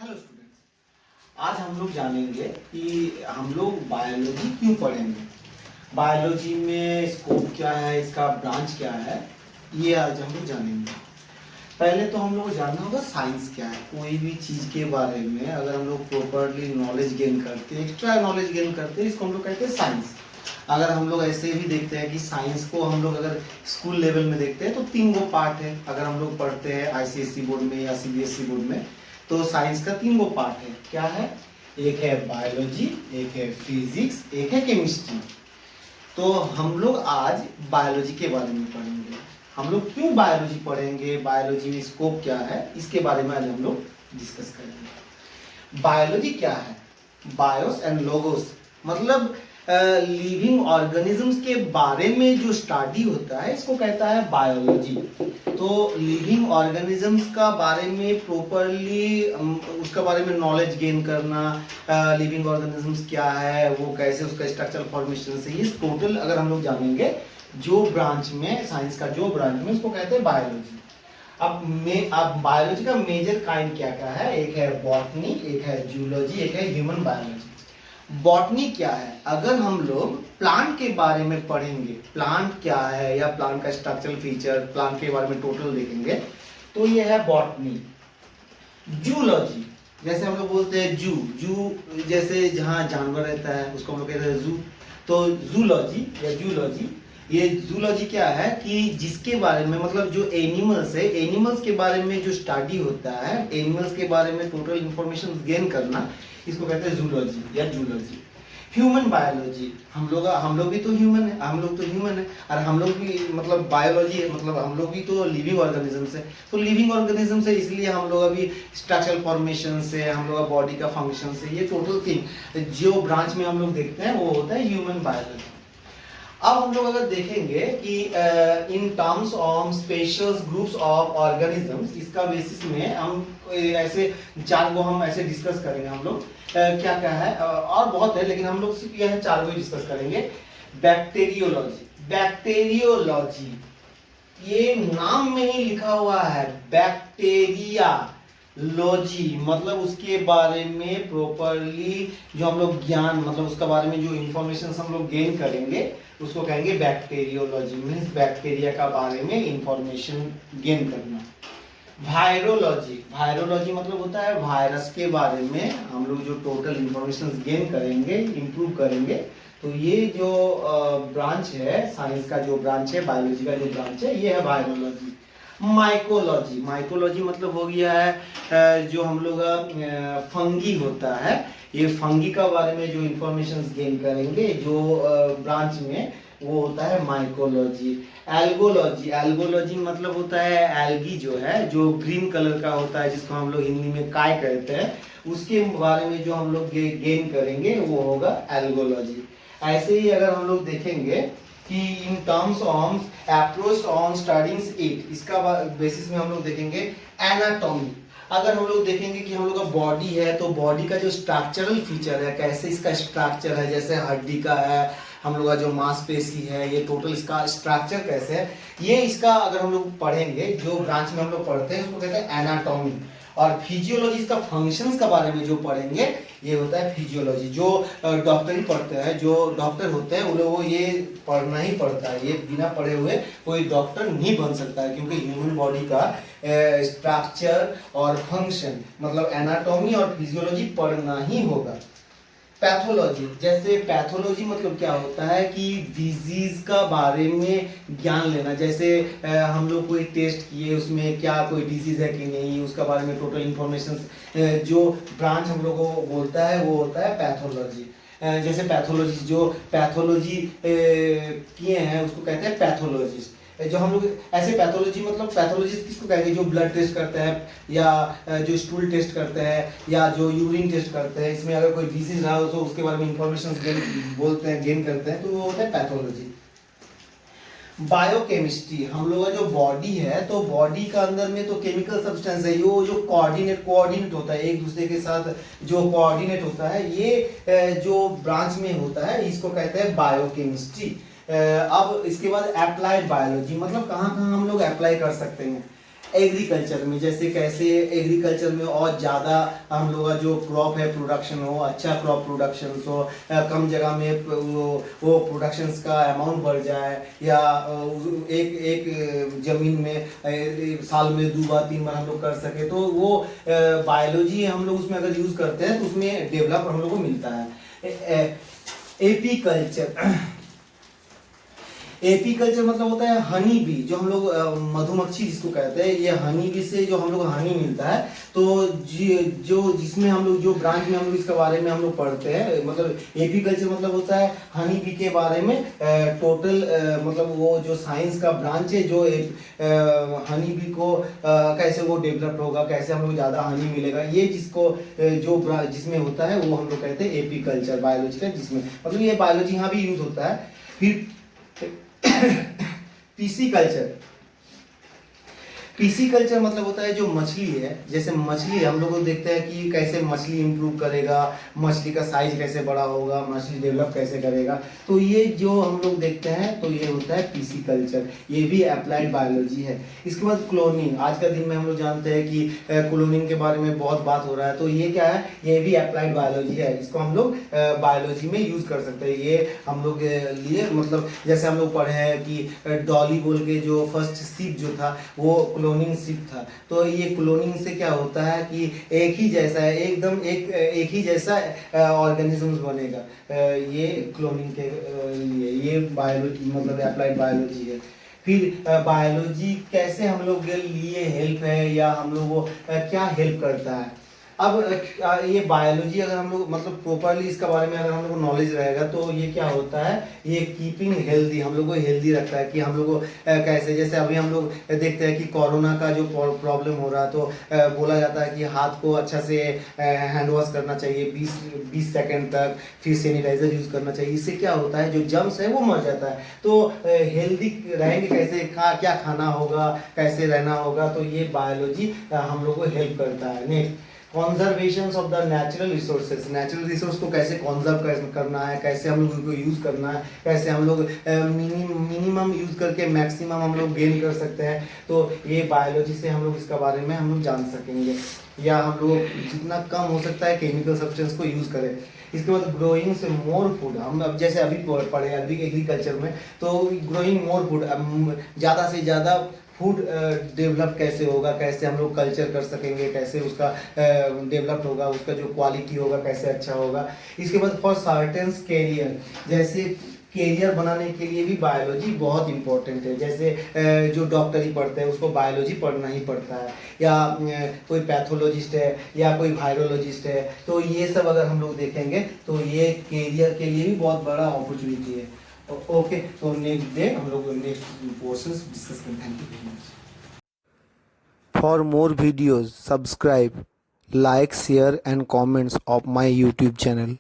Hello students, आज हम लोग जानेंगे कि हम लोग बायोलॉजी क्यों पढ़ेंगे। बायोलॉजी में स्कोप क्या है, इसका ब्रांच क्या है, ये आज हम लोग जानेंगे। पहले तो हम लोग को जानना होगा साइंस क्या है। कोई भी चीज़ के बारे में अगर हम लोग प्रॉपरली नॉलेज गेन करते हैं, एक्स्ट्रा नॉलेज गेन करते हैं, इसको हम लोग कहते हैं साइंस। अगर हम लोग ऐसे भी देखते हैं कि साइंस को हम लोग अगर स्कूल लेवल में देखते हैं तो 3 गो पार्ट है। अगर हम लोग पढ़ते हैं आईसीएसई बोर्ड में या सीबीएसई बोर्ड में तो साइंस का 3 गो पार्ट है। क्या है? एक है बायोलॉजी, एक है फिजिक्स, एक है केमिस्ट्री। तो हम लोग आज बायोलॉजी के बारे में पढ़ेंगे। हम लोग क्यों बायोलॉजी पढ़ेंगे, बायोलॉजी में स्कोप क्या है, इसके बारे में आज हम लोग डिस्कस करेंगे। बायोलॉजी क्या है? बायोस एंड लोगोस मतलब लिविंग ऑर्गेनिजम्स के बारे में जो स्टडी होता है इसको कहता है बायोलॉजी। तो लिविंग ऑर्गेनिजम्स का बारे में प्रॉपरली उसका बारे में नॉलेज गेन करना, लिविंग ऑर्गेनिजम्स क्या है, वो कैसे उसका स्ट्रक्चरल फॉर्मेशन से, ये टोटल अगर हम लोग जानेंगे जो ब्रांच में साइंस का जो ब्रांच में उसको कहते हैं बायोलॉजी। अब बायोलॉजी का मेजर काइंड क्या क्या है? एक है बॉटनी, एक है जूलॉजी, एक है ह्यूमन बायोलॉजी। बॉटनी क्या है? अगर हम लोग प्लांट के बारे में पढ़ेंगे, प्लांट क्या है या प्लांट का स्ट्रक्चरल फीचर, प्लांट के बारे में टोटल देखेंगे तो ये है बॉटनी। जूलॉजी जैसे हम लोग बोलते हैं जू जैसे जहाँ जानवर रहता है उसको हम लोग कहते हैं जू। तो जूलॉजी या जूलॉजी, ये जूलॉजी क्या है कि जिसके बारे में मतलब जो एनिमल्स है, एनिमल्स के बारे में जो स्टडी होता है, एनिमल्स के बारे में टोटल इंफॉर्मेशन गेन करना, इसको कहते हैं जूलॉजी या जूलॉजी। ह्यूमन बायोलॉजी, हम लोग भी तो ह्यूमन है, हम लोग तो ह्यूमन है और हम लोग भी मतलब बायोलॉजी मतलब हम लोग भी तो लिविंग ऑर्गेनिज्म है। तो लिविंग ऑर्गेनिज्म से इसलिए हम लोग अभी स्ट्रक्चरल फॉर्मेशन से, हम लोग बॉडी का फंक्शन से, ये टोटल थिंग जो ब्रांच में हम लोग देखते हैं वो होता है ह्यूमन बायोलॉजी। अब हम लोग अगर देखेंगे कि in terms of spacious groups of organisms, इसका बेसिस में हम ऐसे 4 गो हम ऐसे डिस्कस करेंगे। हम लोग क्या क्या है और बहुत है, लेकिन हम लोग सिर्फ यह 4 गो डिस्कस करेंगे। बैक्टीरियोलॉजी, बैक्टीरियोलॉजी ये नाम में ही लिखा हुआ है बैक्टीरिया लॉजी, मतलब उसके बारे में प्रॉपरली जो हम लोग ज्ञान मतलब उसके बारे में जो इंफॉर्मेशन हम लोग गेन करेंगे उसको कहेंगे बैक्टीरियोलॉजी। मींस बैक्टीरिया का बारे में इंफॉर्मेशन गेन करना। वायरोलॉजी, वायरोलॉजी मतलब होता है वायरस के बारे में हम लोग जो टोटल इंफॉर्मेशन गेन करेंगे, इंप्रूव करेंगे। तो ये जो ब्रांच है साइंस का, जो ब्रांच है बायोलॉजी का जो ब्रांच है, ये है वायरोलॉजी। माइकोलॉजी, माइकोलॉजी मतलब हो गया है जो हम लोग फंगी होता है, ये फंगी का बारे में जो इंफॉर्मेशन गेन करेंगे जो ब्रांच में, वो होता है माइकोलॉजी। एल्गोलॉजी, एल्गोलॉजी मतलब होता है एल्गी जो है, जो ग्रीन कलर का होता है, जिसको हम लोग हिंदी में काय कहते हैं, उसके बारे में जो हम लोग गेन करेंगे वो होगा एल्गोलॉजी। ऐसे ही अगर हम लोग देखेंगे कि in terms of approach on studying it, इसका बेसिस में हम लोग देखेंगे एनाटॉमी। अगर हम लोग देखेंगे कि हम लोग का बॉडी है तो बॉडी का जो स्ट्रक्चरल फीचर है, कैसे इसका स्ट्रक्चर है, जैसे हड्डी का है, हम लोग का जो मांसपेशी है, ये टोटल इसका स्ट्रक्चर कैसे है, ये इसका अगर हम लोग पढ़ेंगे, जो ब्रांच में हम लोग पढ़ते हैं उसको कहते हैं एनाटॉमी। और फिजियोलॉजी, इसका फंक्शंस के बारे में जो पढ़ेंगे ये होता है फिजियोलॉजी। जो डॉक्टरी पढ़ते हैं, जो डॉक्टर होते हैं, उन लोगों को ये पढ़ना ही पड़ता है। ये बिना पढ़े हुए कोई डॉक्टर नहीं बन सकता है, क्योंकि ह्यूमन बॉडी का स्ट्रक्चर और फंक्शन मतलब एनाटॉमी और फिजियोलॉजी पढ़ना ही होगा। पैथोलॉजी, जैसे पैथोलॉजी मतलब क्या होता है कि डिजीज का बारे में ज्ञान लेना। जैसे हम लोग कोई टेस्ट किए, उसमें क्या कोई डिजीज है कि नहीं, उसका बारे में टोटल इंफॉर्मेशन जो ब्रांच हम लोग को बोलता है वो होता है पैथोलॉजी। जैसे पैथोलॉजी जो पैथोलॉजी किए हैं उसको कहते हैं पैथोलॉजिस्ट। जो हम लोग ऐसे पैथोलॉजी मतलब पैथोलॉजिस्ट किसको कहेंगे? जो ब्लड टेस्ट करते हैं या जो स्टूल टेस्ट करते हैं या जो यूरिन टेस्ट करते हैं, इसमें अगर कोई डिजीज रहा हो तो उसके बारे में इंफॉर्मेशन गेन करते हैं, तो वो होता है पैथोलॉजी। बायोकेमिस्ट्री, हम लोग का जो बॉडी है तो बॉडी का अंदर में तो केमिकल सब्सटेंस है, ये जो कोऑर्डिनेट होता है, एक दूसरे के साथ जो कोऑर्डिनेट होता है, ये जो ब्रांच में होता है इसको कहते हैं बायोकेमिस्ट्री। अब इसके बाद अप्लाइड बायोलॉजी, मतलब कहाँ कहाँ हम लोग अप्लाई कर सकते हैं। एग्रीकल्चर में, जैसे कैसे एग्रीकल्चर में और ज़्यादा हम लोग का जो क्रॉप है प्रोडक्शन हो, अच्छा क्रॉप प्रोडक्शन हो, कम जगह में वो प्रोडक्शंस का अमाउंट बढ़ जाए, या एक एक ज़मीन में साल में 2 बार 3 बार हम लोग कर सके, तो वो बायोलॉजी हम लोग उसमें अगर यूज़ करते हैं तो उसमें डेवलप हम लोग को मिलता है। एपी कल्चर, एपी कल्चर मतलब होता है हनी बी, जो हम लोग मधुमक्खी जिसको कहते हैं, ये हनी बी से जो हम लोग हनी मिलता है, तो जो जिसमें हम लोग जो ब्रांच में हम लोग इसके बारे में हम लोग पढ़ते हैं, मतलब एपी कल्चर मतलब होता है हनी बी के बारे में टोटल, मतलब वो जो साइंस का ब्रांच है, जो हनी बी को कैसे वो डेवलप होगा, कैसे हम लोग ज़्यादा हनी मिलेगा, ये जिसको जो जिसमें होता है वो हम लोग कहते हैं एपी कल्चर बायोलॉजी का, जिसमें मतलब ये बायोलॉजी यहाँ भी यूज होता है। फिर पीसी कल्चर, पीसी कल्चर मतलब होता है जो मछली है, जैसे मछली हम लोग देखते हैं कि कैसे मछली इंप्रूव करेगा, मछली का साइज कैसे बड़ा होगा, मछली डेवलप कैसे करेगा, तो ये जो हम लोग देखते हैं तो ये होता है पीसी कल्चर, ये भी अप्लाइड बायोलॉजी है। इसके बाद क्लोनिंग, आज का दिन में हम लोग जानते हैं कि क्लोनिंग के बारे में बहुत बात हो रहा है, तो ये क्या है, ये भी अप्लाइड बायोलॉजी है, इसको हम लोग बायोलॉजी में यूज कर सकते हैं। ये हम लोग लिए मतलब जैसे हम लोग पढ़े हैं कि डॉली बोल के जो फर्स्ट शिप जो था वो क्लोनिंग शिप था, तो ये क्लोनिंग से क्या होता है कि एक ही जैसा है, एकदम एक ही जैसा ऑर्गेनिजम्स बनेगा, ये क्लोनिंग के लिए ये बायोलॉजी मतलब अप्लाइड बायोलॉजी है। फिर बायोलॉजी कैसे हम लोग के लिए हेल्प है, या हम लोग को क्या हेल्प करता है। अब ये बायोलॉजी अगर हम लोग मतलब प्रॉपरली इसका बारे में अगर हम लोग को नॉलेज रहेगा, तो ये क्या होता है, ये कीपिंग हेल्दी, हम लोग को हेल्दी रखता है, कि हम लोग को कैसे, जैसे अभी हम लोग देखते हैं कि कोरोना का जो प्रॉब्लम हो रहा है, तो बोला जाता है कि हाथ को अच्छा से हैंड वॉश करना चाहिए 20 सेकेंड तक, फिर सैनिटाइजर यूज करना चाहिए, इससे क्या होता है जो जर्म्स है वो मर जाता है। तो हेल्दी रहेंगे कैसे, क्या खाना होगा, कैसे रहना होगा, तो ये बायोलॉजी हम लोग को हेल्प करता है। Next, conservation of the natural resources, natural resource को कैसे कॉन्जर्व करना है, कैसे हम लोग उनको यूज़ करना है, कैसे हम लोग मिनिमम यूज़ करके मैक्सिमम हम लोग गेन कर सकते हैं, तो ये बायोलॉजी से हम लोग इसका बारे में हम लोग जान सकेंगे, या हम लोग जितना कम हो सकता है केमिकल सब्सटेंस को यूज़ करें। इसके बाद ग्रोइंग से मोर फूड, हम अब जैसे अभी पढ़े एग्रीकल्चर में, तो ग्रोइंग मोर फूड, ज़्यादा से ज़्यादा फूड डेवलप कैसे होगा, कैसे हम लोग कल्चर कर सकेंगे, कैसे उसका डेवलप होगा, उसका जो क्वालिटी होगा कैसे अच्छा होगा। इसके बाद फॉर सर्टेन कैरियर, जैसे कैरियर बनाने के लिए भी बायोलॉजी बहुत इंपॉर्टेंट है, जैसे जो डॉक्टरी पढ़ते हैं उसको बायोलॉजी पढ़ना ही पड़ता है, या कोई पैथोलॉजिस्ट है या कोई वायरोलॉजिस्ट है, तो ये सब अगर हम लोग देखेंगे तो ये कैरियर के लिए भी बहुत बड़ा अपॉर्चुनिटी है। ओके, तो नेक्स्ट डे हम लोग नेक्स्ट पोर्शंस डिस्कस करते हैं। Thank you very much. For more videos, subscribe, like, share and comments of my YouTube channel.